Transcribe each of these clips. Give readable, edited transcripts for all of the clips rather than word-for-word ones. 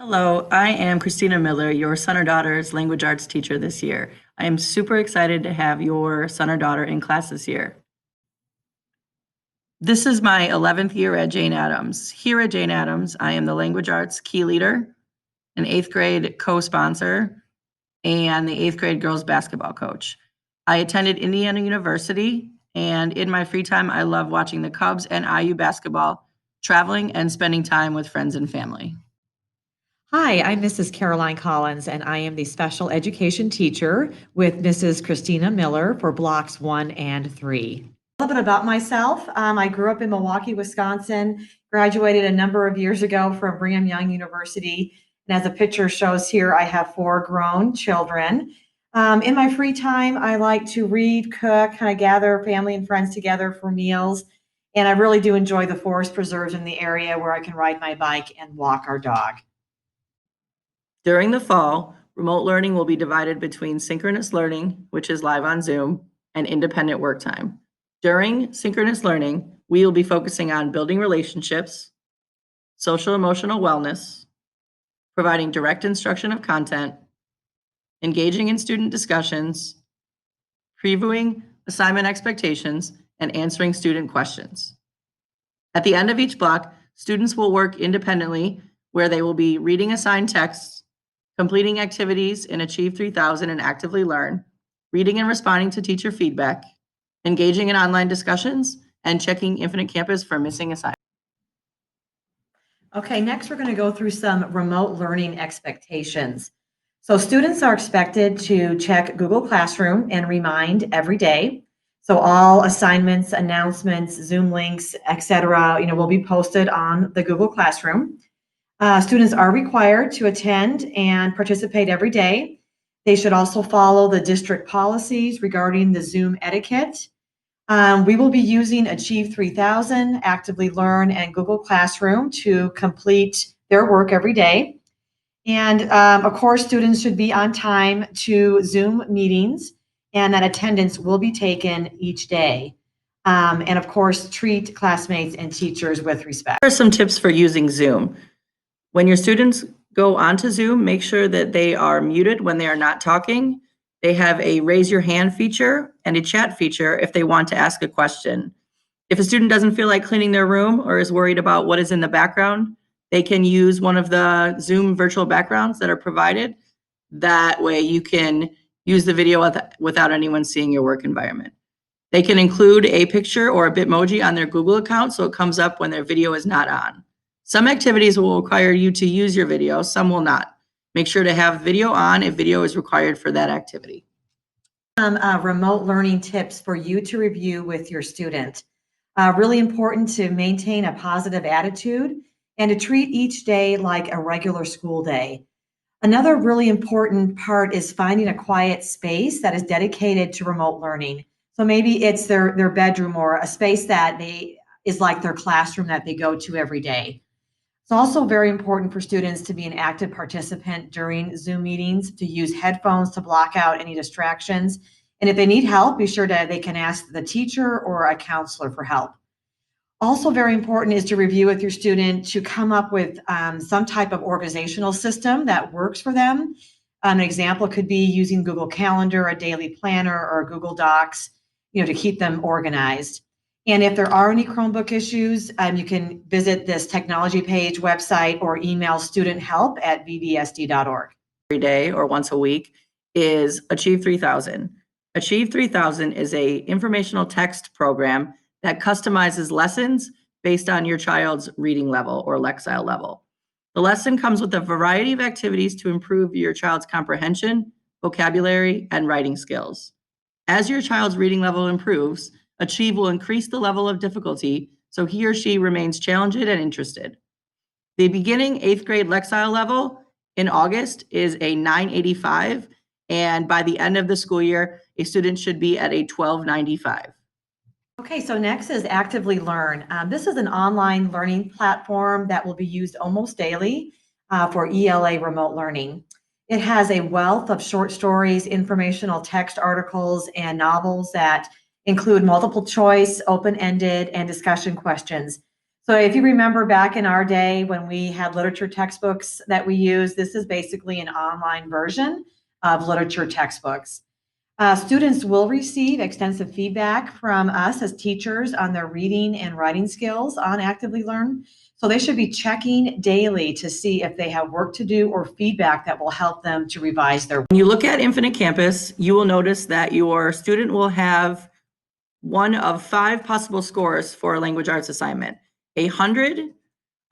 Hello, I am Christina Miller, your son or daughter's language arts teacher this year. I am super excited to have your son or daughter in class this year. This is my 11th year at Jane Addams. Here at Jane Addams, I am the language arts key leader, an 8th grade co-sponsor, and the 8th grade girls basketball coach. I attended Indiana University, and in my free time, I love watching the Cubs and IU basketball, traveling, and spending time with friends and family. Hi, I'm Mrs. Caroline Collins, and I am the special education teacher with Mrs. Christina Miller for blocks 1 and 3. A little bit about myself. I grew up in Milwaukee, Wisconsin, graduated a number of years ago from Brigham Young University. And as the picture shows here, I have 4 grown children. In my free time, I like to read, cook, kind of gather family and friends together for meals. And I really do enjoy the forest preserves in the area where I can ride my bike and walk our dog. During the fall, remote learning will be divided between synchronous learning, which is live on Zoom, and independent work time. During synchronous learning, we will be focusing on building relationships, social emotional wellness, providing direct instruction of content, engaging in student discussions, previewing assignment expectations, and answering student questions. At the end of each block, students will work independently where they will be reading assigned texts, completing activities in Achieve 3000 and Actively Learn, reading and responding to teacher feedback, engaging in online discussions, and checking Infinite Campus for missing assignments. Okay, next we're going to go through some remote learning expectations. So students are expected to check Google Classroom and Remind every day. So all assignments, announcements, Zoom links, etc., will be posted on the Google Classroom. Students are required to attend and participate every day. They should also follow the district policies regarding the Zoom etiquette. We will be using Achieve 3000, Actively Learn, and Google Classroom to complete their work every day. And of course, students should be on time to Zoom meetings, and that attendance will be taken each day. And of course, treat classmates and teachers with respect. Here are some tips for using Zoom. When your students go onto Zoom, make sure that they are muted when they are not talking. They have a raise your hand feature and a chat feature if they want to ask a question. If a student doesn't feel like cleaning their room or is worried about what is in the background, they can use one of the Zoom virtual backgrounds that are provided. That way you can use the video without anyone seeing your work environment. They can include a picture or a Bitmoji on their Google account so it comes up when their video is not on. Some activities will require you to use your video, some will not. Make sure to have video on if video is required for that activity. Some remote learning tips for you to review with your student. Really important to maintain a positive attitude and to treat each day like a regular school day. Another really important part is finding a quiet space that is dedicated to remote learning. So maybe it's their bedroom or a space that is like their classroom that they go to every day. It's also very important for students to be an active participant during Zoom meetings, to use headphones to block out any distractions. And if they need help, be sure that they can ask the teacher or a counselor for help. Also very important is to review with your student to come up with some type of organizational system that works for them. An example could be using Google Calendar, a daily planner, or Google Docs, to keep them organized. And if there are any Chromebook issues, you can visit this technology page website or email studenthelp@vbsd.org. Every day or once a week is Achieve 3000. Achieve 3000 is a informational text program that customizes lessons based on your child's reading level or Lexile level. The lesson comes with a variety of activities to improve your child's comprehension, vocabulary, and writing skills. As your child's reading level improves, Achieve will increase the level of difficulty so he or she remains challenged and interested. The beginning 8th grade Lexile level in August is a 985, and by the end of the school year, a student should be at a 1295. Okay, so next is Actively Learn. This is an online learning platform that will be used almost daily for ELA remote learning. It has a wealth of short stories, informational text articles, and novels that include multiple choice, open-ended, and discussion questions. So if you remember back in our day when we had literature textbooks that we used, this is basically an online version of literature textbooks. Students will receive extensive feedback from us as teachers on their reading and writing skills on Actively Learn. So they should be checking daily to see if they have work to do or feedback that will help them to revise their. When you look at Infinite Campus, you will notice that your student will have one of 5 possible scores for a language arts assignment: 100,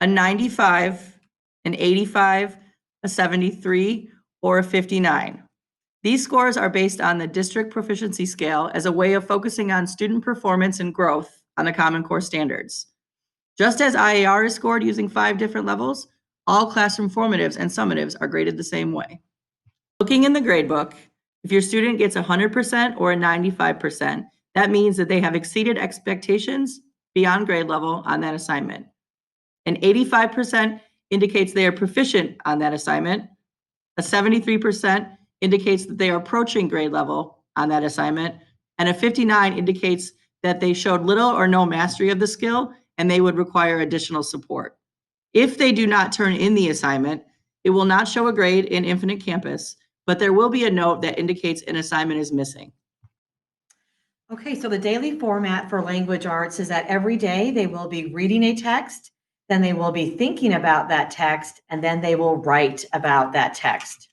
a 95, an 85, a 73, or a 59. These scores are based on the district proficiency scale as a way of focusing on student performance and growth on the Common Core standards. Just as IAR is scored using 5 different levels, all classroom formatives and summatives are graded the same way. Looking in the gradebook, if your student gets 100% or a 95%, that means that they have exceeded expectations beyond grade level on that assignment. An 85% indicates they are proficient on that assignment. A 73% indicates that they are approaching grade level on that assignment. And a 59 indicates that they showed little or no mastery of the skill and they would require additional support. If they do not turn in the assignment, it will not show a grade in Infinite Campus, but there will be a note that indicates an assignment is missing. Okay, so the daily format for language arts is that every day they will be reading a text, then they will be thinking about that text, and then they will write about that text.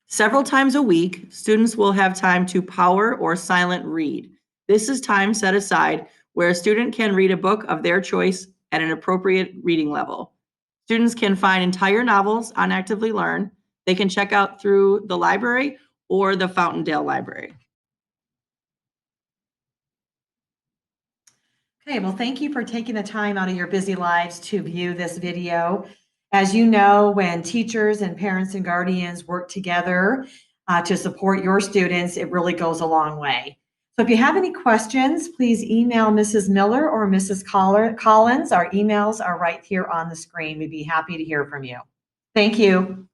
Several times a week, students will have time to power or silent read. This is time set aside where a student can read a book of their choice at an appropriate reading level. Students can find entire novels on Actively Learn. They can check out through the library or the Fountaindale Library. Okay, well, thank you for taking the time out of your busy lives to view this video. As you know, when teachers and parents and guardians work together to support your students, it really goes a long way. So if you have any questions, please email Mrs. Miller or Mrs. Collins. Our emails are right here on the screen. We'd be happy to hear from you. Thank you.